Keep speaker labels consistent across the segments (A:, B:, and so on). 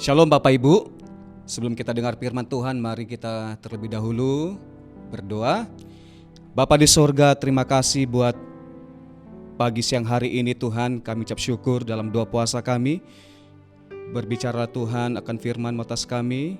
A: Shalom Bapak Ibu. Sebelum kita dengar firman Tuhan, mari kita terlebih dahulu berdoa. Bapa di sorga, terima kasih buat pagi siang hari ini Tuhan. Kami ucap syukur dalam doa puasa kami. Berbicara Tuhan akan firman atas kami.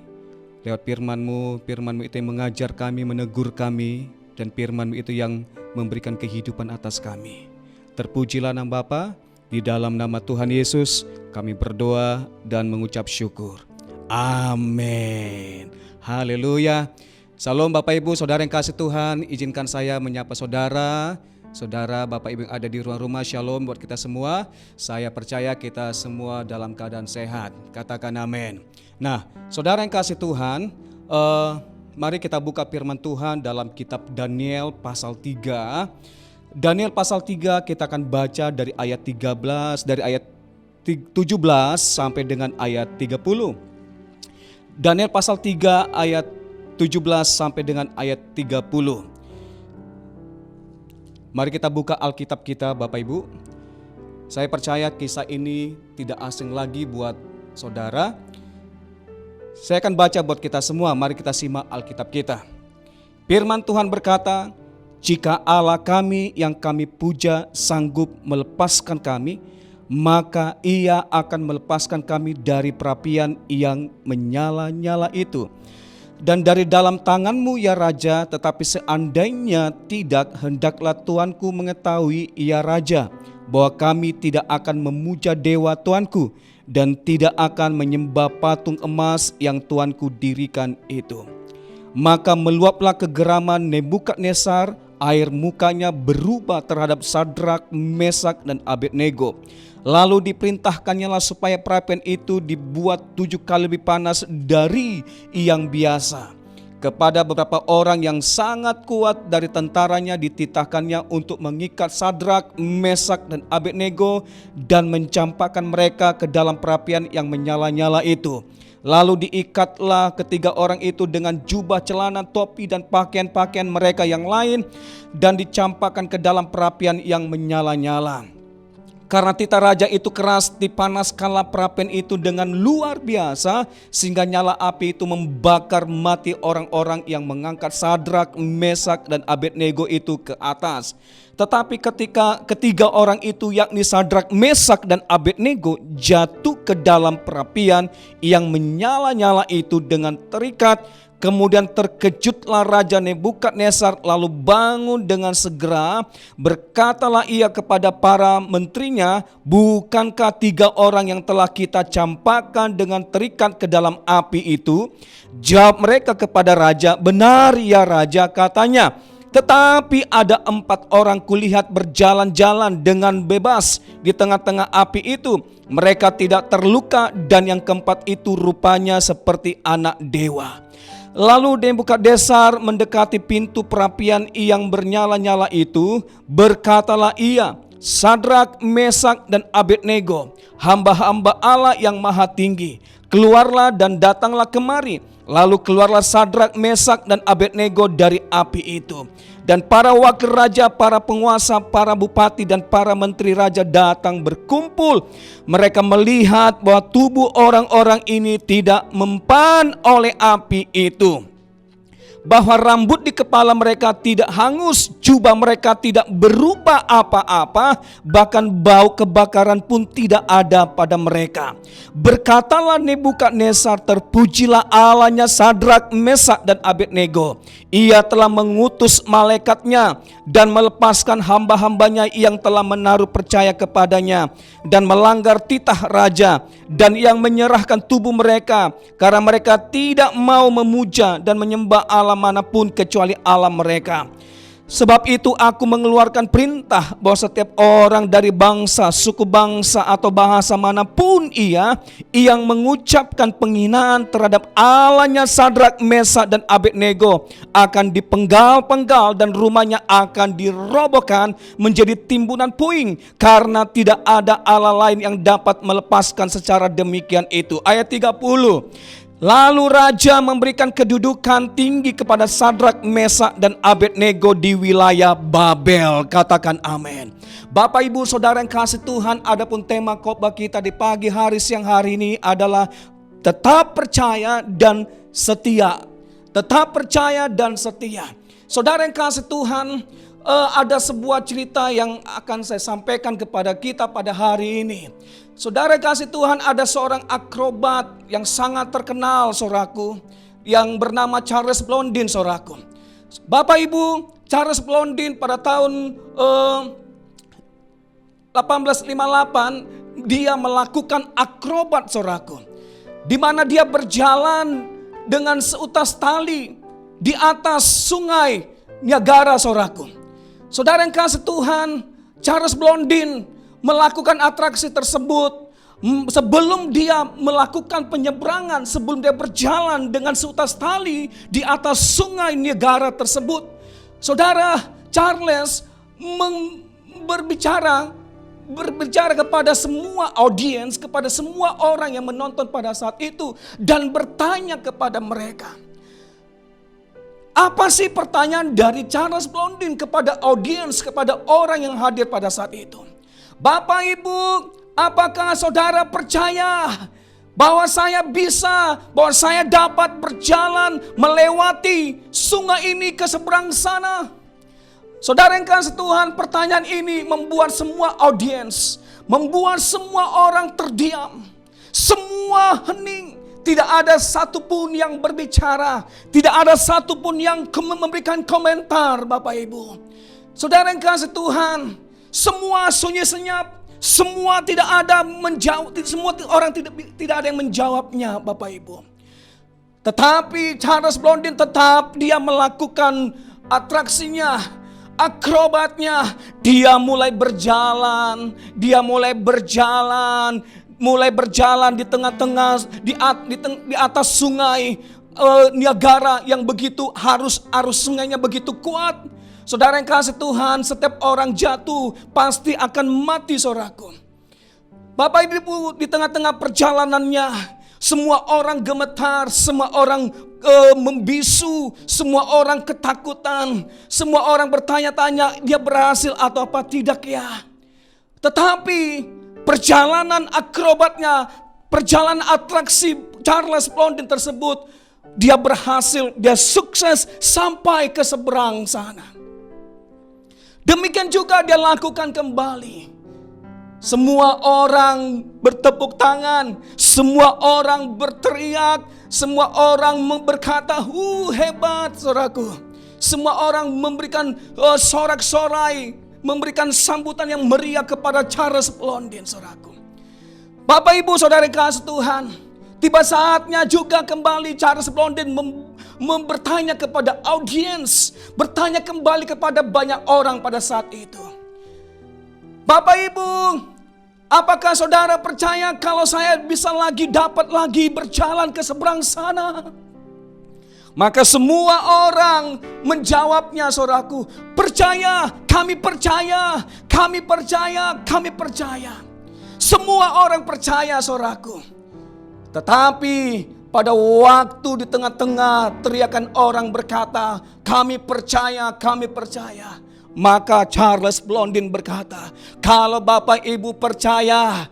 A: Lewat firman-Mu itu yang mengajar kami, menegur kami. Dan firman-Mu itu yang memberikan kehidupan atas kami. Terpujilah nama Bapa. Di dalam nama Tuhan Yesus kami berdoa dan mengucap syukur. Amin. Haleluya. Salam Bapak Ibu, saudara yang kasih Tuhan. Izinkan saya menyapa saudara. Saudara Bapak Ibu yang ada di ruang rumah, shalom buat kita semua. Saya percaya kita semua dalam keadaan sehat. Katakan amin. Nah, saudara yang kasih Tuhan, mari kita buka firman Tuhan dalam kitab Daniel pasal 3. Daniel pasal 3 kita akan baca dari ayat 13, dari ayat 17 sampai dengan ayat 30. Daniel pasal 3 ayat 17 sampai dengan ayat 30. Mari kita buka Alkitab kita Bapak Ibu. Saya percaya kisah ini tidak asing lagi buat saudara. Saya akan baca buat kita semua, mari kita simak Alkitab kita. Firman Tuhan berkata, "Jika Allah kami yang kami puja sanggup melepaskan kami, maka Ia akan melepaskan kami dari perapian yang menyala-nyala itu. Dan dari dalam tangan-Mu ya Raja, tetapi seandainya tidak, hendaklah Tuanku mengetahui ya Raja, bahwa kami tidak akan memuja dewa Tuanku dan tidak akan menyembah patung emas yang Tuanku dirikan itu." Maka meluaplah kegeraman Nebukadnezar, air mukanya berubah terhadap Sadrak, Mesak, dan Abednego. Lalu diperintahkannya supaya perapian itu dibuat 7 kali lebih panas dari yang biasa. Kepada beberapa orang yang sangat kuat dari tentaranya dititahkannya untuk mengikat Sadrak, Mesak, dan Abednego dan mencampakkan mereka ke dalam perapian yang menyala-nyala itu. Lalu diikatlah ketiga orang itu dengan jubah, celana, topi, dan pakaian-pakaian mereka yang lain dan dicampakkan ke dalam perapian yang menyala-nyala. Karena titah raja itu keras, dipanaskanlah perapian itu dengan luar biasa sehingga nyala api itu membakar mati orang-orang yang mengangkat Sadrak, Mesak, dan Abednego itu ke atas. Tetapi ketika ketiga orang itu yakni Sadrak, Mesak, dan Abednego jatuh ke dalam perapian yang menyala-nyala itu dengan terikat, kemudian terkejutlah Raja Nebukadnezar lalu bangun dengan segera. Berkatalah ia kepada para menterinya, "Bukankah 3 orang yang telah kita campakkan dengan terikat ke dalam api itu?" Jawab mereka kepada raja, "Benar ya Raja," katanya. "Tetapi ada 4 orang kulihat berjalan-jalan dengan bebas di tengah-tengah api itu. Mereka tidak terluka dan yang keempat itu rupanya seperti anak dewa." Lalu Nebukadnezar mendekati pintu perapian yang bernyala-nyala itu. Berkatalah ia, "Sadrak, Mesak, dan Abednego, hamba-hamba Allah yang maha tinggi, keluarlah dan datanglah kemari." Lalu keluarlah Sadrak, Mesak, dan Abednego dari api itu. Dan para wakil raja, para penguasa, para bupati, dan para menteri raja datang berkumpul. Mereka melihat bahwa tubuh orang-orang ini tidak mempan oleh api itu, bahwa rambut di kepala mereka tidak hangus, jubah mereka tidak berubah apa-apa, bahkan bau kebakaran pun tidak ada pada mereka. Berkatalah Nebukadnezar, "Terpujilah Allahnya Sadrak, Mesak, dan Abednego. Ia telah mengutus malaikatnya dan melepaskan hamba-hambanya yang telah menaruh percaya kepadanya dan melanggar titah raja, dan yang menyerahkan tubuh mereka karena mereka tidak mau memuja dan menyembah Allah manapun kecuali Allah mereka. Sebab itu aku mengeluarkan perintah bahwa setiap orang dari bangsa, suku bangsa, atau bahasa manapun ia yang mengucapkan penghinaan terhadap Allahnya Sadrak, Mesak, dan Abednego akan dipenggal-penggal dan rumahnya akan dirobohkan menjadi timbunan puing, karena tidak ada Allah lain yang dapat melepaskan secara demikian itu." Ayat 30. Lalu raja memberikan kedudukan tinggi kepada Sadrak, Mesak, dan Abednego di wilayah Babel. Katakan amin. Bapak, Ibu, Saudara yang kasih Tuhan, adapun tema khotbah kita di pagi hari siang hari ini adalah tetap percaya dan setia. Tetap percaya dan setia. Saudara yang kasih Tuhan, ada sebuah cerita yang akan saya sampaikan kepada kita pada hari ini. Saudara yang kasih Tuhan, ada seorang akrobat yang sangat terkenal, saudaraku, yang bernama Charles Blondin, saudaraku. Bapak Ibu, Charles Blondin pada tahun 1858 dia melakukan akrobat, saudaraku, di mana dia berjalan dengan seutas tali di atas sungai Niagara, saudaraku. Saudara yang kasih Tuhan, Charles Blondin melakukan atraksi tersebut sebelum dia melakukan penyeberangan, sebelum dia berjalan dengan seutas tali di atas sungai Niagara tersebut. Saudara, Charles berbicara kepada semua audiens, kepada semua orang yang menonton pada saat itu, dan bertanya kepada mereka. Apa sih pertanyaan dari Charles Blondin kepada audiens, kepada orang yang hadir pada saat itu? Bapak Ibu, apakah saudara percaya bahwa saya dapat berjalan melewati sungai ini ke seberang sana? Saudara yang kasih Tuhan, pertanyaan ini membuat semua audiens, membuat semua orang terdiam. Semua hening, tidak ada satupun yang berbicara, tidak ada satupun yang memberikan komentar, Bapak Ibu. Saudara yang kasih Tuhan, semua sunyi senyap, semua tidak ada menjawab, semua orang tidak ada yang menjawabnya, Bapak Ibu. Tetapi Charles Blondin tetap dia melakukan atraksinya, akrobatnya. Dia mulai berjalan di tengah-tengah, di atas sungai Niagara yang begitu arus sungainya begitu kuat. Saudara yang kasih Tuhan, setiap orang jatuh pasti akan mati, saudaraku. Bapak Ibu, di tengah-tengah perjalanannya, semua orang gemetar, semua orang membisu, semua orang ketakutan, semua orang bertanya-tanya dia berhasil atau apa tidak ya. Tetapi perjalanan akrobatnya, perjalanan atraksi Charles Blondin tersebut, dia berhasil, dia sukses sampai ke seberang sana. Demikian juga dia lakukan kembali. Semua orang bertepuk tangan, semua orang berteriak, semua orang berkata, hebat, saudaraku. Semua orang memberikan sorak-sorai, memberikan sambutan yang meriah kepada Charles Blondin, saudaraku. Bapak Ibu saudara kasih Tuhan, tiba saatnya juga kembali Charles Blondin bertanya kepada audiens, bertanya kembali kepada banyak orang pada saat itu. Bapak Ibu, apakah saudara percaya kalau saya bisa dapat lagi berjalan ke seberang sana? Maka semua orang menjawabnya, saudaraku, percaya, kami percaya, kami percaya, kami percaya. Semua orang percaya, saudaraku. Tetapi pada waktu di tengah-tengah teriakan orang berkata, kami percaya, kami percaya. Maka Charles Blondin berkata, kalau Bapak Ibu percaya,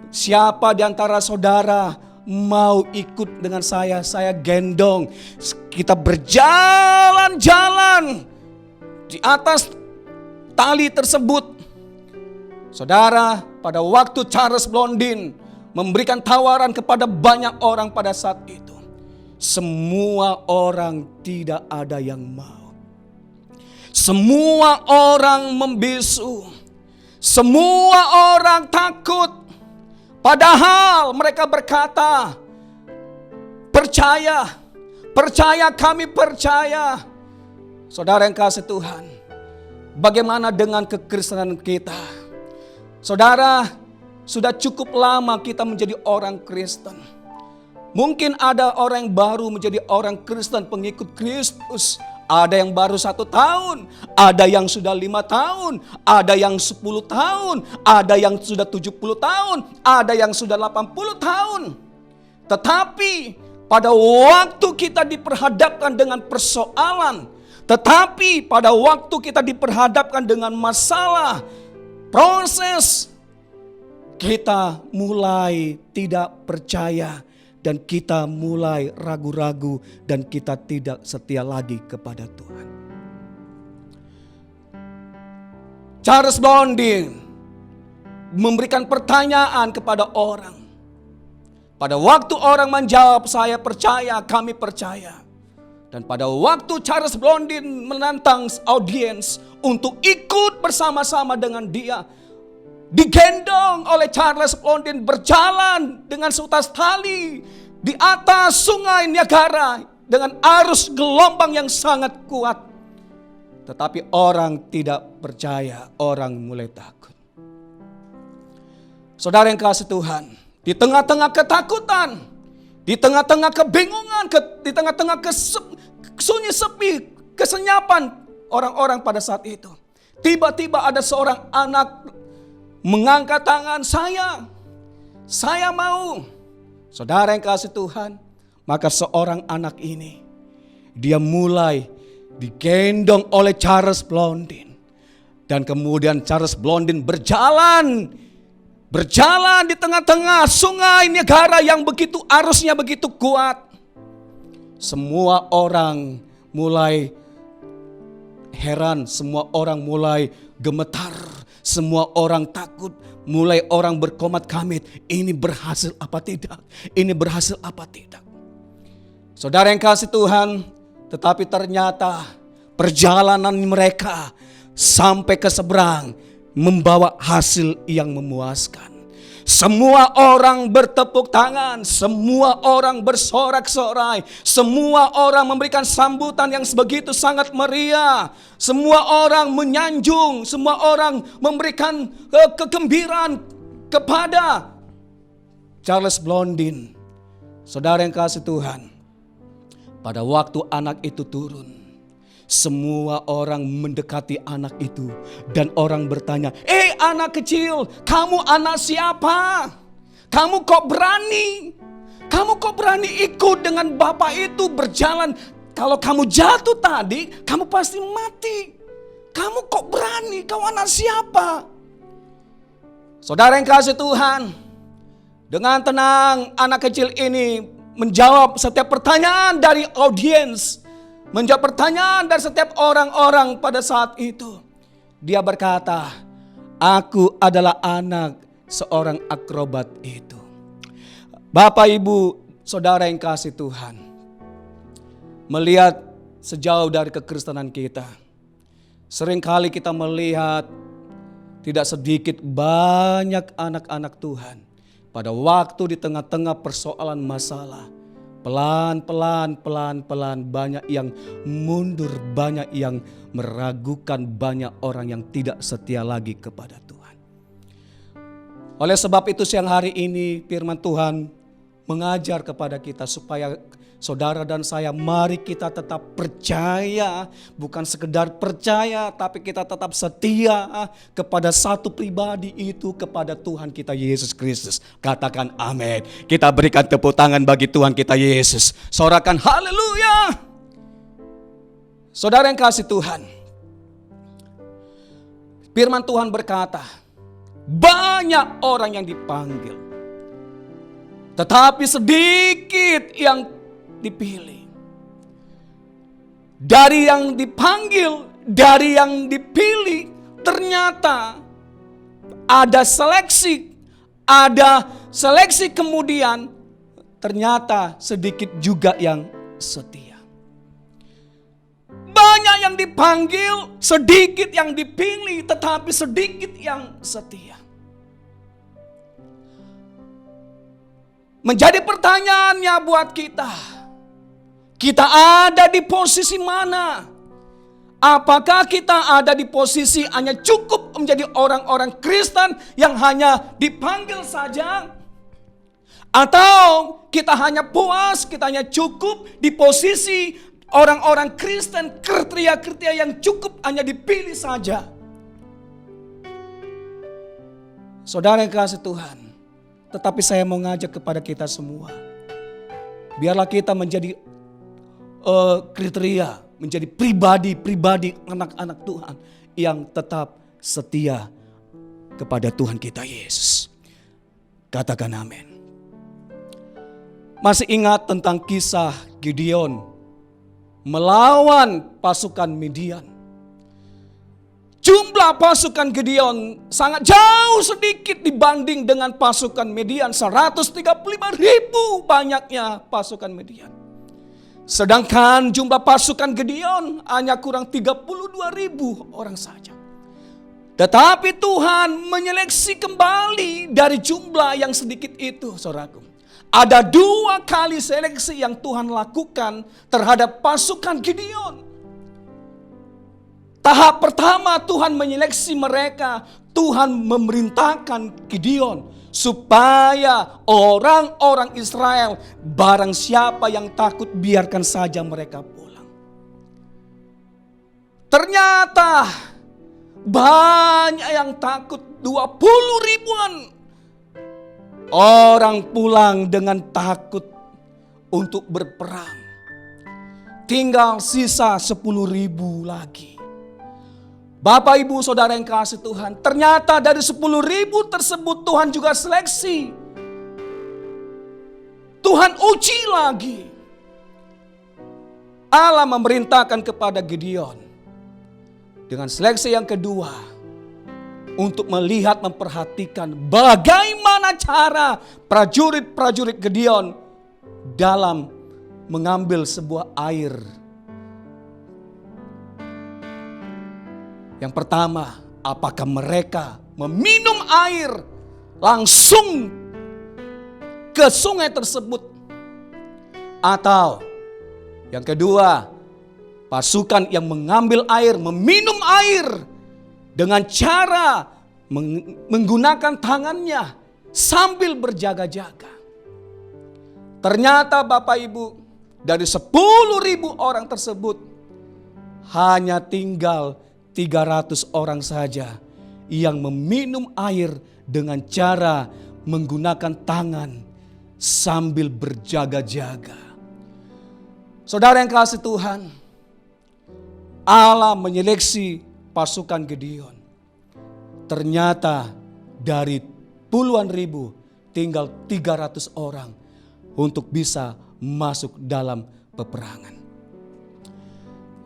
A: siapa di antara saudara mau ikut dengan saya gendong. Kita berjalan-jalan di atas tali tersebut. Saudara, pada waktu Charles Blondin memberikan tawaran kepada banyak orang pada saat itu, semua orang tidak ada yang mau. Semua orang membisu, semua orang takut. Padahal mereka berkata, percaya, percaya, kami percaya. Saudara yang kasih Tuhan, bagaimana dengan kekristenan kita? Saudara, sudah cukup lama kita menjadi orang Kristen. Mungkin ada orang yang baru menjadi orang Kristen, pengikut Kristus. Ada yang baru 1 tahun, ada yang sudah 5 tahun, ada yang 10 tahun, ada yang sudah 70 tahun, ada yang sudah 80 tahun. Tetapi pada waktu kita diperhadapkan dengan persoalan, tetapi pada waktu kita diperhadapkan dengan masalah, proses, kita mulai tidak percaya dan kita mulai ragu-ragu dan kita tidak setia lagi kepada Tuhan. Charles Blondin memberikan pertanyaan kepada orang. Pada waktu orang menjawab, saya percaya, kami percaya. Dan pada waktu Charles Blondin menantang audiens untuk ikut bersama-sama dengan dia, digendong oleh Charles Blondin berjalan dengan seutas tali di atas sungai Niagara dengan arus gelombang yang sangat kuat. Tetapi orang tidak percaya, orang mulai takut. Saudara yang kasih Tuhan, di tengah-tengah ketakutan, di tengah-tengah kebingungan, di tengah-tengah sunyi sepi, kesenyapan orang-orang pada saat itu, tiba-tiba ada seorang anak mengangkat tangan, saya mau. Saudara yang kasih Tuhan, maka seorang anak ini, dia mulai digendong oleh Charles Blondin. Dan kemudian Charles Blondin berjalan di tengah-tengah sungai Niagara yang begitu arusnya begitu kuat. Semua orang mulai heran, semua orang mulai gemetar, semua orang takut, mulai orang berkomat-kamit, ini berhasil apa tidak? Ini berhasil apa tidak? Saudara yang kasih Tuhan, tetapi ternyata perjalanan mereka sampai ke seberang membawa hasil yang memuaskan. Semua orang bertepuk tangan, semua orang bersorak-sorai, semua orang memberikan sambutan yang begitu sangat meriah. Semua orang menyanjung, semua orang memberikan kegembiraan kepada Charles Blondin. Saudara yang kasih Tuhan, pada waktu anak itu turun, semua orang mendekati anak itu dan orang bertanya, anak kecil, kamu anak siapa? Kamu kok berani? Kamu kok berani ikut dengan bapak itu berjalan? Kalau kamu jatuh tadi, kamu pasti mati. Kamu kok berani? Kau anak siapa? Saudara yang kasih Tuhan, dengan tenang anak kecil ini menjawab setiap pertanyaan dari audiens, menjawab pertanyaan dari setiap orang-orang pada saat itu. Dia berkata, aku adalah anak seorang akrobat itu. Bapak, Ibu, Saudara yang kasih Tuhan, melihat sejauh dari kekristenan kita, seringkali kita melihat tidak sedikit banyak anak-anak Tuhan pada waktu di tengah-tengah persoalan masalah, pelan-pelan banyak yang mundur, banyak yang meragukan, banyak orang yang tidak setia lagi kepada Tuhan. Oleh sebab itu siang hari ini firman Tuhan mengajar kepada kita supaya saudara dan saya, mari kita tetap percaya, bukan sekedar percaya, tapi kita tetap setia kepada satu pribadi itu, kepada Tuhan kita Yesus Kristus. Katakan amin. Kita berikan tepuk tangan bagi Tuhan kita Yesus. Sorakan haleluya. Saudara yang kasih Tuhan, firman Tuhan berkata, banyak orang yang dipanggil, tetapi sedikit yang dipilih. Dari yang dipanggil, dari yang dipilih, ternyata ada seleksi kemudian ternyata sedikit juga yang setia. Banyak yang dipanggil, sedikit yang dipilih, tetapi sedikit yang setia. Menjadi pertanyaannya buat kita, kita ada di posisi mana? Apakah kita ada di posisi hanya cukup menjadi orang-orang Kristen yang hanya dipanggil saja? Atau kita hanya puas, kita hanya cukup di posisi orang-orang Kristen, kriteria-kriteria yang cukup hanya dipilih saja? Saudara yang kasih Tuhan, tetapi saya mau ngajak kepada kita semua, biarlah kita menjadi kriteria, menjadi pribadi anak-anak Tuhan yang tetap setia kepada Tuhan kita Yesus. Katakan amin. Masih ingat tentang kisah Gideon melawan pasukan Midian. Jumlah pasukan Gideon sangat jauh sedikit dibanding dengan pasukan Midian. 135.000 banyaknya pasukan Midian. Sedangkan jumlah pasukan Gideon hanya kurang 32.000 orang saja. Tetapi Tuhan menyeleksi kembali dari jumlah yang sedikit itu, saudaraku. Ada 2 kali seleksi yang Tuhan lakukan terhadap pasukan Gideon. Tahap pertama Tuhan menyeleksi mereka. Tuhan memerintahkan Gideon supaya orang-orang Israel, barang siapa yang takut biarkan saja mereka pulang. Ternyata banyak yang takut, 20 ribuan orang pulang dengan takut untuk berperang. Tinggal sisa 10.000 lagi. Bapak, Ibu, Saudara yang kasih Tuhan, ternyata dari 10.000 tersebut Tuhan juga seleksi. Tuhan uji lagi. Allah memerintahkan kepada Gideon dengan seleksi yang kedua untuk melihat, memperhatikan bagaimana cara prajurit-prajurit Gideon dalam mengambil sebuah air. Yang pertama, apakah mereka meminum air langsung ke sungai tersebut? Atau yang kedua, pasukan yang mengambil air, meminum air dengan cara menggunakan tangannya sambil berjaga-jaga. Ternyata Bapak Ibu, dari 10.000 orang tersebut hanya tinggal 300 orang saja yang meminum air dengan cara menggunakan tangan sambil berjaga-jaga. Saudara yang kasih Tuhan, Allah menyeleksi pasukan Gideon. Ternyata dari puluhan ribu tinggal 300 orang untuk bisa masuk dalam peperangan.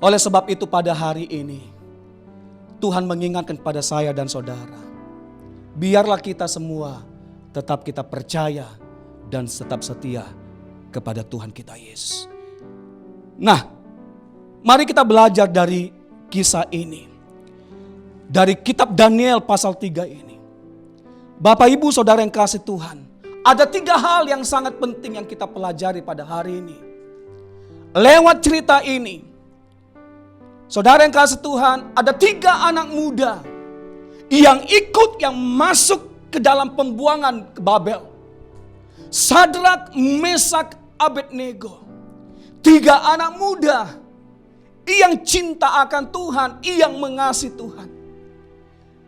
A: Oleh sebab itu pada hari ini Tuhan mengingatkan pada saya dan saudara, biarlah kita semua tetap kita percaya dan tetap setia kepada Tuhan kita Yesus. Nah, mari kita belajar dari kisah ini. Dari kitab Daniel pasal 3 ini. Bapak, Ibu, Saudara yang kasih Tuhan, ada 3 hal yang sangat penting yang kita pelajari pada hari ini. Lewat cerita ini, saudara yang kasih Tuhan, ada 3 anak muda yang ikut, yang masuk ke dalam pembuangan ke Babel. Sadrak, Mesak, Abednego. 3 anak muda yang cinta akan Tuhan, yang mengasihi Tuhan.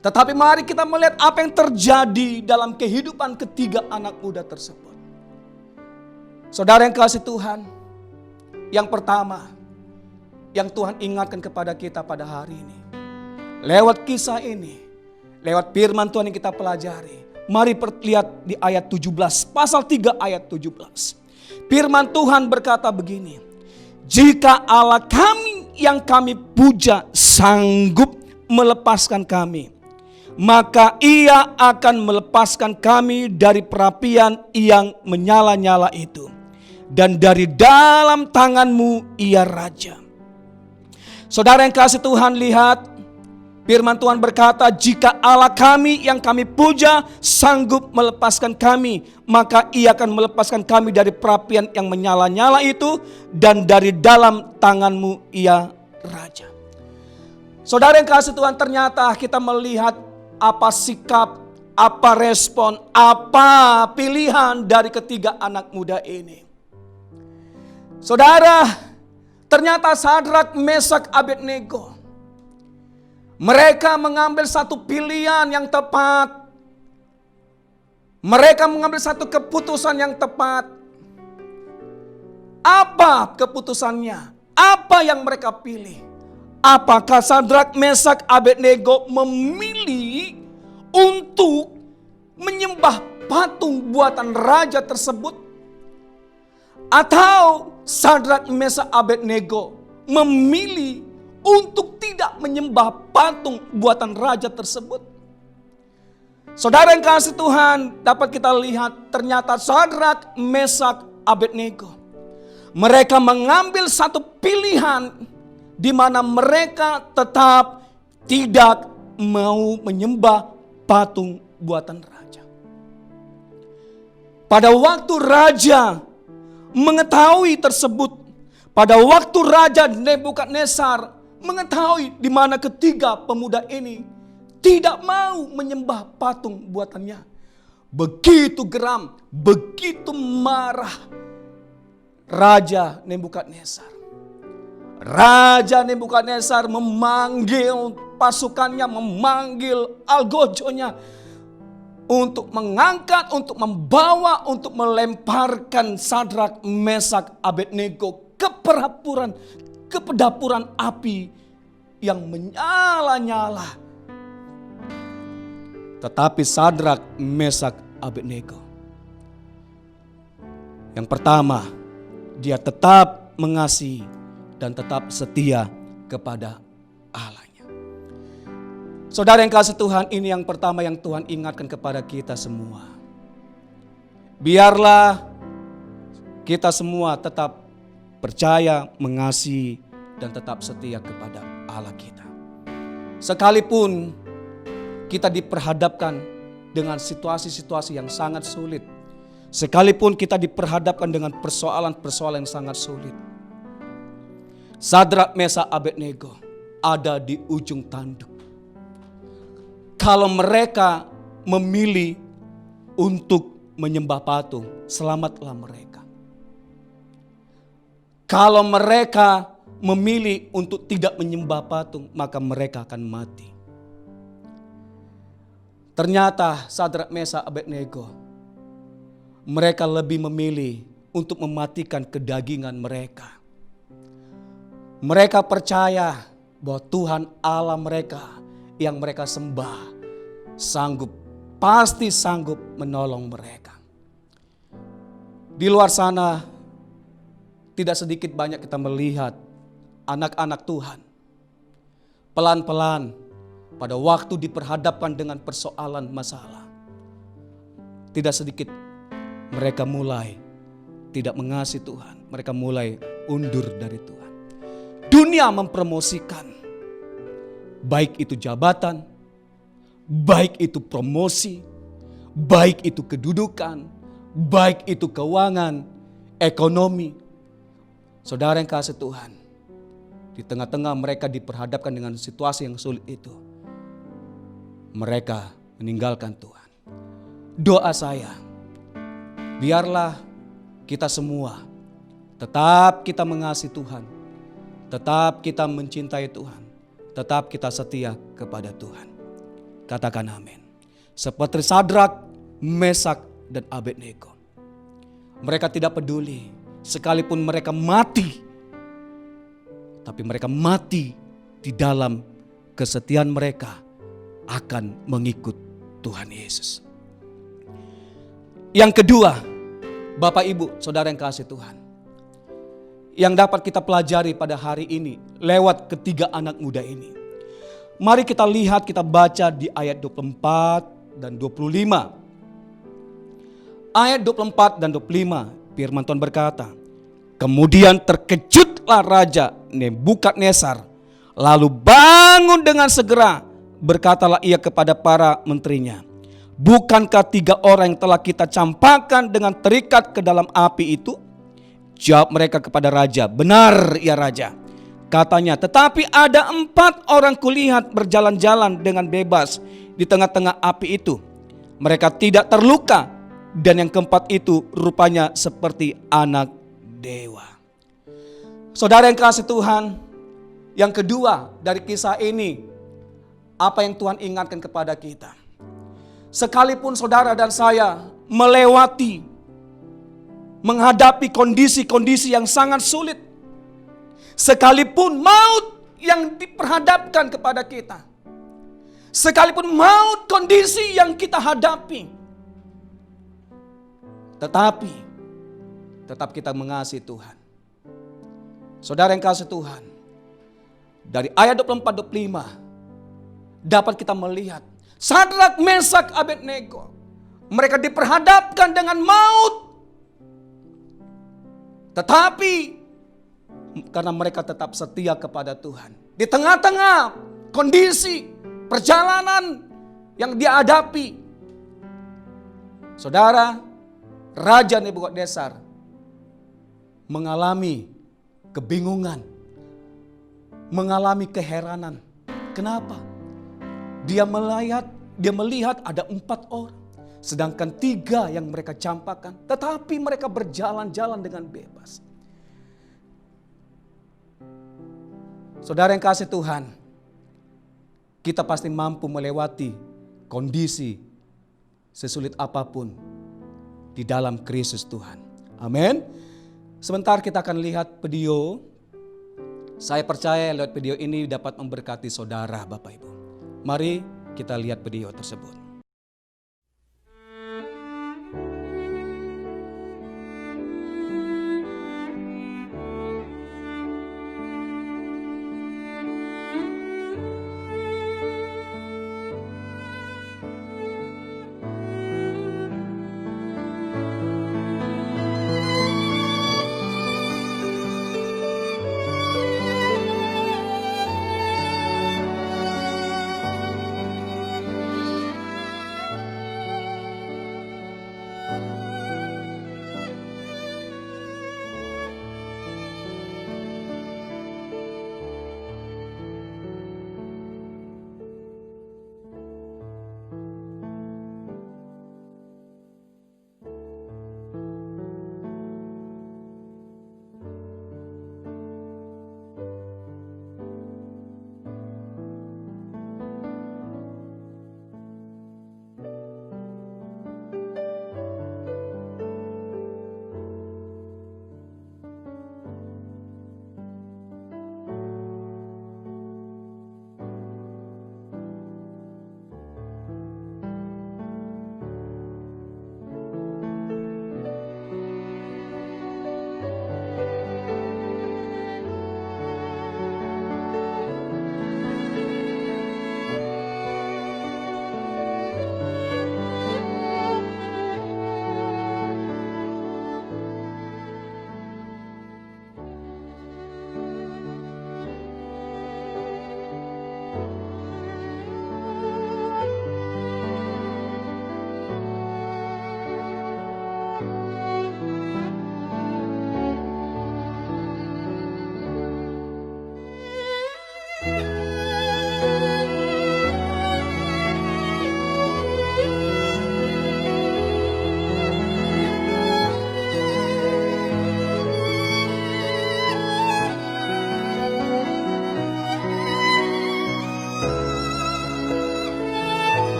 A: Tetapi mari kita melihat apa yang terjadi dalam kehidupan ketiga anak muda tersebut. Saudara yang kasih Tuhan, yang pertama yang Tuhan ingatkan kepada kita pada hari ini, lewat kisah ini, lewat firman Tuhan yang kita pelajari, mari lihat di ayat 17, pasal 3 ayat 17. Firman Tuhan berkata begini, jika Allah kami yang kami puja sanggup melepaskan kami, maka Ia akan melepaskan kami dari perapian yang menyala-nyala itu, dan dari dalam tangan-Mu Ia Raja. Saudara yang kasih Tuhan, lihat firman Tuhan berkata, jika Allah kami yang kami puja sanggup melepaskan kami, maka Ia akan melepaskan kami dari perapian yang menyala-nyala itu, dan dari dalam tangan-Mu Ia Raja. Saudara yang kasih Tuhan, ternyata kita melihat apa sikap, apa respon, apa pilihan dari ketiga anak muda ini. Saudara, ternyata Sadrak, Mesak, Abednego, mereka mengambil satu pilihan yang tepat. Mereka mengambil satu keputusan yang tepat. Apa keputusannya? Apa yang mereka pilih? Apakah Sadrak, Mesak, Abednego memilih untuk menyembah patung buatan raja tersebut? Atau Sadrak, Mesak, Abednego memilih untuk tidak menyembah patung buatan raja tersebut. Saudara yang kasih Tuhan, dapat kita lihat ternyata Sadrak, Mesak, Abednego, mereka mengambil satu pilihan di mana mereka tetap tidak mau menyembah patung buatan raja. Pada waktu raja mengetahui tersebut, pada waktu Raja Nebukadnezar mengetahui di mana ketiga pemuda ini tidak mau menyembah patung buatannya, begitu geram, begitu marah Raja Nebukadnezar. Raja Nebukadnezar memanggil pasukannya, memanggil algojonya untuk mengangkat, untuk membawa, untuk melemparkan Sadrak, Mesak, Abednego ke pedapuran api yang menyala-nyala. Tetapi Sadrak, Mesak, Abednego, yang pertama, dia tetap mengasihi dan tetap setia kepada Allahnya. Saudara yang kasih Tuhan, ini yang pertama yang Tuhan ingatkan kepada kita semua. Biarlah kita semua tetap percaya, mengasihi, dan tetap setia kepada Allah kita. Sekalipun kita diperhadapkan dengan situasi-situasi yang sangat sulit, sekalipun kita diperhadapkan dengan persoalan-persoalan yang sangat sulit, Sadrak, Mesak, Abednego ada di ujung tanduk. Kalau mereka memilih untuk menyembah patung, selamatlah mereka. Kalau mereka memilih untuk tidak menyembah patung, maka mereka akan mati. Ternyata Sadrak, Mesak, Abednego, mereka lebih memilih untuk mematikan kedagingan mereka. Mereka percaya bahwa Tuhan Allah mereka yang mereka sembah pasti sanggup menolong mereka. Di luar sana tidak sedikit banyak kita melihat anak-anak Tuhan pelan-pelan pada waktu diperhadapkan dengan persoalan masalah, tidak sedikit mereka mulai tidak mengasihi Tuhan. Mereka mulai undur dari Tuhan. Dunia mempromosikan, baik itu jabatan, baik itu promosi, baik itu kedudukan, baik itu keuangan, ekonomi. Saudara yang kasih Tuhan, di tengah-tengah mereka diperhadapkan dengan situasi yang sulit itu, mereka meninggalkan Tuhan. Doa saya, biarlah kita semua tetap kita mengasihi Tuhan, tetap kita mencintai Tuhan, tetap kita setia kepada Tuhan. Katakan amin. Seperti Sadrak, Mesak, dan Abednego. Mereka tidak peduli sekalipun mereka mati, tapi mereka mati di dalam kesetiaan mereka akan mengikut Tuhan Yesus. Yang kedua, Bapak Ibu, Saudara yang kasih Tuhan, yang dapat kita pelajari pada hari ini lewat ketiga anak muda ini. Mari kita lihat, kita baca di ayat 24 dan 25. Ayat 24 dan 25, firman Tuhan berkata, kemudian terkejutlah Raja Nebukadnezar, lalu bangun dengan segera, berkatalah ia kepada para menterinya, bukankah 3 orang yang telah kita campakkan dengan terikat ke dalam api itu? Jawab mereka kepada raja, benar ya raja. Katanya, tetapi ada 4 orang kulihat berjalan-jalan dengan bebas di tengah-tengah api itu. Mereka tidak terluka, dan yang keempat itu rupanya seperti anak dewa. Saudara yang kasih Tuhan, yang kedua dari kisah ini, apa yang Tuhan ingatkan kepada kita? Sekalipun saudara dan saya menghadapi kondisi-kondisi yang sangat sulit, sekalipun maut yang diperhadapkan kepada kita, sekalipun maut kondisi yang kita hadapi, tetap kita mengasihi Tuhan. Saudara yang kasih Tuhan, dari ayat 24-25 dapat kita melihat Sadrak, Mesak, Abednego, mereka diperhadapkan dengan maut. Tetapi karena mereka tetap setia kepada Tuhan, di tengah-tengah kondisi perjalanan yang dihadapi, saudara, Raja Nebukadnezar mengalami kebingungan, mengalami keheranan. Kenapa? Dia melihat ada 4 orang, sedangkan 3 yang mereka campakkan, tetapi mereka berjalan-jalan dengan bebas. Saudara yang kasih Tuhan, kita pasti mampu melewati kondisi sesulit apapun di dalam Kristus Tuhan. Amin. Sebentar kita akan lihat video. Saya percaya lewat video ini dapat memberkati saudara, Bapak Ibu. Mari kita lihat video tersebut.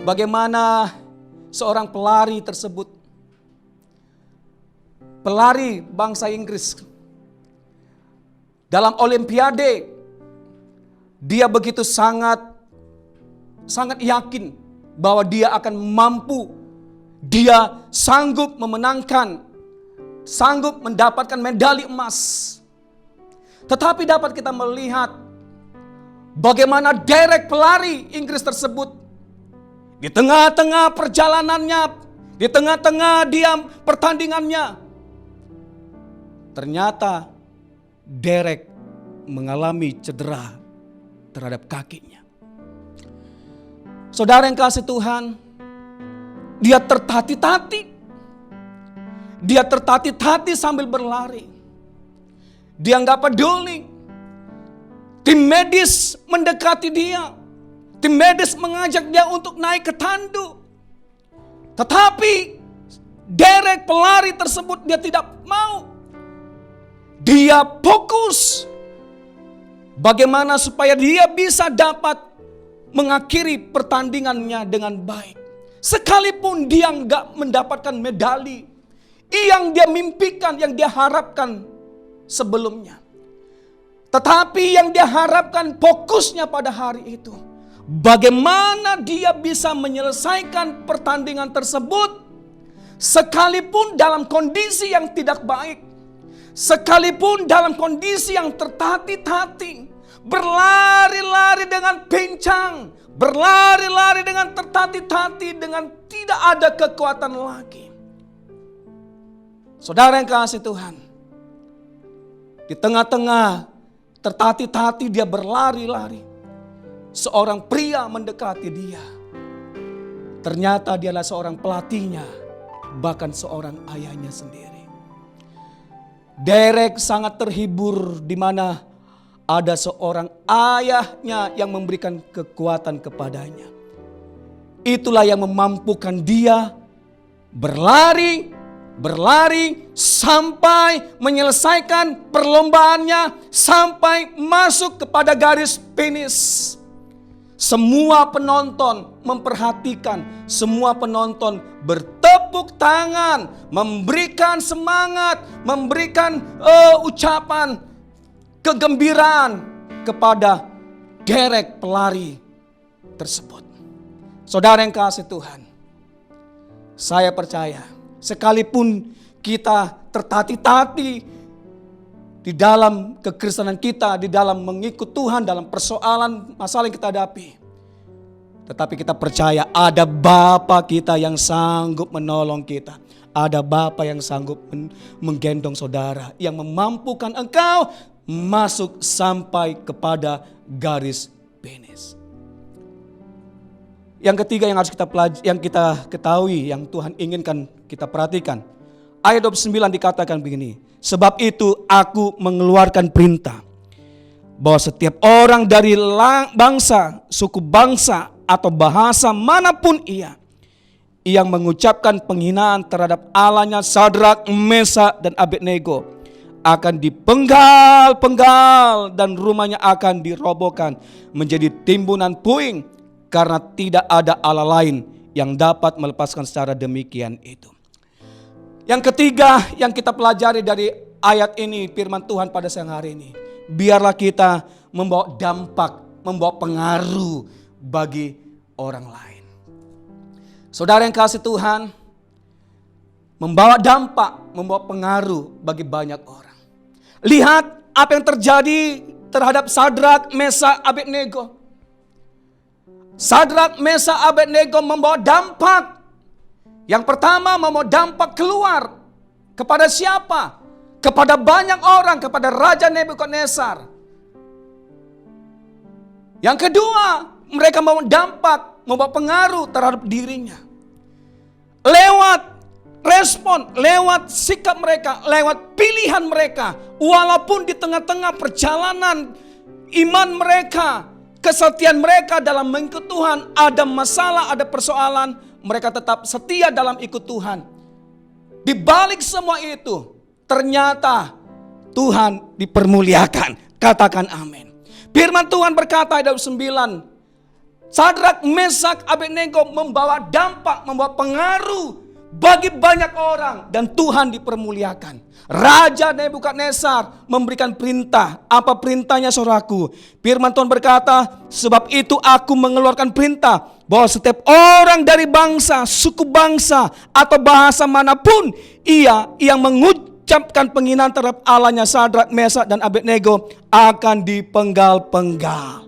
A: bagaimana seorang pelari tersebut, pelari bangsa Inggris, dalam Olimpiade dia begitu sangat yakin bahwa dia akan mampu, dia sanggup memenangkan, sanggup mendapatkan medali emas. Tetapi dapat kita melihat bagaimana Derek pelari Inggris tersebut di tengah-tengah perjalanannya, di tengah-tengah dia pertandingannya, ternyata Derek mengalami cedera terhadap kakinya. Saudara yang kasih Tuhan, dia tertati-tati. Dia tertati-tati sambil berlari. Dia nggak peduli. Tim medis mendekati dia. Tim medis mengajak dia untuk naik ke tandu. Tetapi Derek pelari tersebut dia tidak mau. Dia fokus bagaimana supaya dia bisa dapat mengakhiri pertandingannya dengan baik. Sekalipun dia nggak mendapatkan medali yang dia mimpikan, yang dia harapkan sebelumnya. Tetapi yang dia harapkan fokusnya pada hari itu, bagaimana dia bisa menyelesaikan pertandingan tersebut sekalipun dalam kondisi yang tidak baik, sekalipun dalam kondisi yang tertati-tati, berlari-lari dengan pincang, berlari-lari dengan tertati-tati, dengan tidak ada kekuatan lagi. Saudara yang kasih Tuhan, di tengah-tengah tertati-tati dia berlari-lari, seorang pria mendekati dia. Ternyata dia adalah seorang pelatihnya, bahkan seorang ayahnya sendiri. Derek sangat terhibur di mana ada seorang ayahnya yang memberikan kekuatan kepadanya. Itulah yang memampukan dia berlari sampai menyelesaikan perlombaannya, sampai masuk kepada garis finish. Semua penonton memperhatikan, semua penonton bertepuk tangan, memberikan semangat, memberikan ucapan kegembiraan kepada Derek pelari tersebut. Saudara yang kasih Tuhan, saya percaya sekalipun kita tertati-tati di dalam kekristenan kita, di dalam mengikut Tuhan, dalam persoalan masalah yang kita hadapi, tetapi kita percaya ada Bapa kita yang sanggup menolong kita. Ada Bapa yang sanggup menggendong saudara, yang memampukan engkau masuk sampai kepada garis finish. Yang ketiga yang harus yang kita ketahui, yang Tuhan inginkan kita perhatikan. Ayat 29 dikatakan begini, sebab itu aku mengeluarkan perintah bahwa setiap orang dari bangsa, suku bangsa atau bahasa manapun ia yang mengucapkan penghinaan terhadap Allahnya Sadrak, Mesak dan Abednego akan dipenggal-penggal dan rumahnya akan dirobohkan menjadi timbunan puing, karena tidak ada Allah lain yang dapat melepaskan secara demikian itu. Yang ketiga yang kita pelajari dari ayat ini, firman Tuhan pada siang hari ini, biarlah kita membawa dampak, membawa pengaruh bagi orang lain. Saudara yang kasih Tuhan, membawa dampak, membawa pengaruh bagi banyak orang. Lihat apa yang terjadi terhadap Sadrak, Mesak, Abednego. Sadrak, Mesak, Abednego membawa dampak. Yang pertama membawa dampak keluar. Kepada siapa? Kepada banyak orang, kepada Raja Nebukadnezar. Yang kedua, mereka membawa dampak, membawa pengaruh terhadap dirinya. Lewat respon, lewat sikap mereka, lewat pilihan mereka. Walaupun di tengah-tengah perjalanan iman mereka, kesetiaan mereka dalam mengikut Tuhan, ada masalah, ada persoalan, mereka tetap setia dalam ikut Tuhan. Di balik semua itu, ternyata Tuhan dipermuliakan. Katakan amin. Firman Tuhan berkata ayat 9, Sadrak, Mesak, Abednego membawa dampak, membawa pengaruh bagi banyak orang, dan Tuhan dipermuliakan. Raja Nebukadnezar memberikan perintah. Apa perintahnya, saudaraku? Firman Tuhan berkata, sebab itu aku mengeluarkan perintah bahwa setiap orang dari bangsa, suku bangsa, atau bahasa manapun ia yang mengucapkan penghinaan terhadap Allahnya Sadrak, Mesak, dan Abednego akan dipenggal-penggal.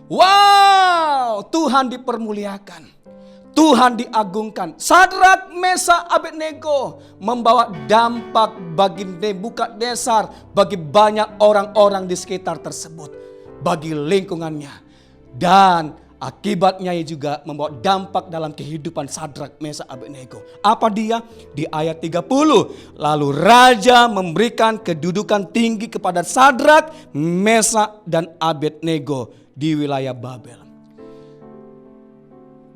A: Wow, Tuhan dipermuliakan, Tuhan diagungkan. Sadrak, Mesak, Abednego membawa dampak bagi Nebukadnezar, bagi banyak orang-orang di sekitar tersebut, bagi lingkungannya. Dan akibatnya juga membawa dampak dalam kehidupan Sadrak, Mesak, Abednego. Apa dia? Di ayat 30. Lalu raja memberikan kedudukan tinggi kepada Sadrak, Mesak, dan Abednego di wilayah Babel.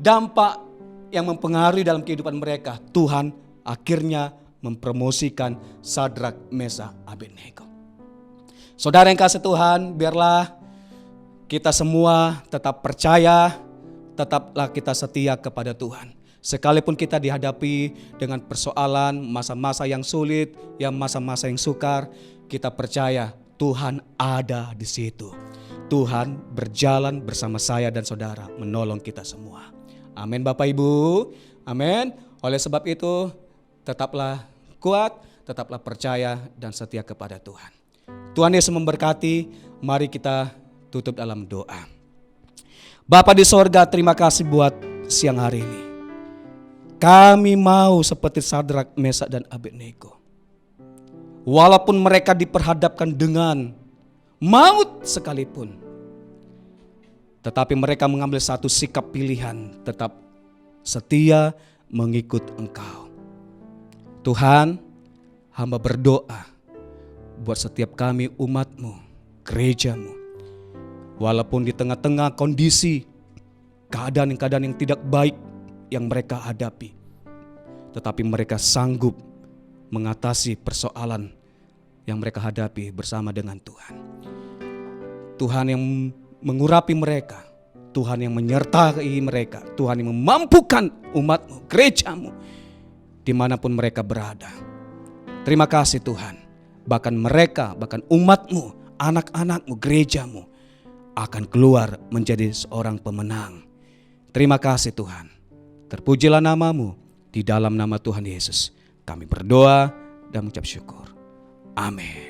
A: Dampak yang mempengaruhi dalam kehidupan mereka, Tuhan akhirnya mempromosikan Sadrak, Mesak, Abednego. Saudara yang kasih Tuhan, biarlah kita semua tetap percaya, tetaplah kita setia kepada Tuhan. Sekalipun kita dihadapi dengan persoalan, masa-masa yang sulit, yang masa-masa yang sukar, kita percaya Tuhan ada di situ. Tuhan berjalan bersama saya dan saudara, menolong kita semua. Amin Bapak Ibu, amin. Oleh sebab itu tetaplah kuat, tetaplah percaya dan setia kepada Tuhan. Tuhan Yesus memberkati. Mari kita tutup dalam doa. Bapa di sorga, terima kasih buat siang hari ini. Kami mau seperti Sadrak, Mesak, dan Abednego. Walaupun mereka diperhadapkan dengan maut sekalipun, tetapi mereka mengambil satu sikap pilihan, tetap setia mengikut Engkau. Tuhan, hamba berdoa buat setiap kami umat-Mu, gereja-Mu. Walaupun di tengah-tengah kondisi, keadaan yang tidak baik yang mereka hadapi, tetapi mereka sanggup mengatasi persoalan yang mereka hadapi bersama dengan Tuhan. Tuhan yang mengurapi mereka, Tuhan yang menyertai mereka, Tuhan yang memampukan umat-Mu, gereja-Mu, dimanapun mereka berada. Terima kasih Tuhan, bahkan mereka, bahkan umat-Mu, anak-anak-Mu, gereja-Mu akan keluar menjadi seorang pemenang. Terima kasih Tuhan, terpujilah nama-Mu, di dalam nama Tuhan Yesus kami berdoa dan mengucap syukur. Amin.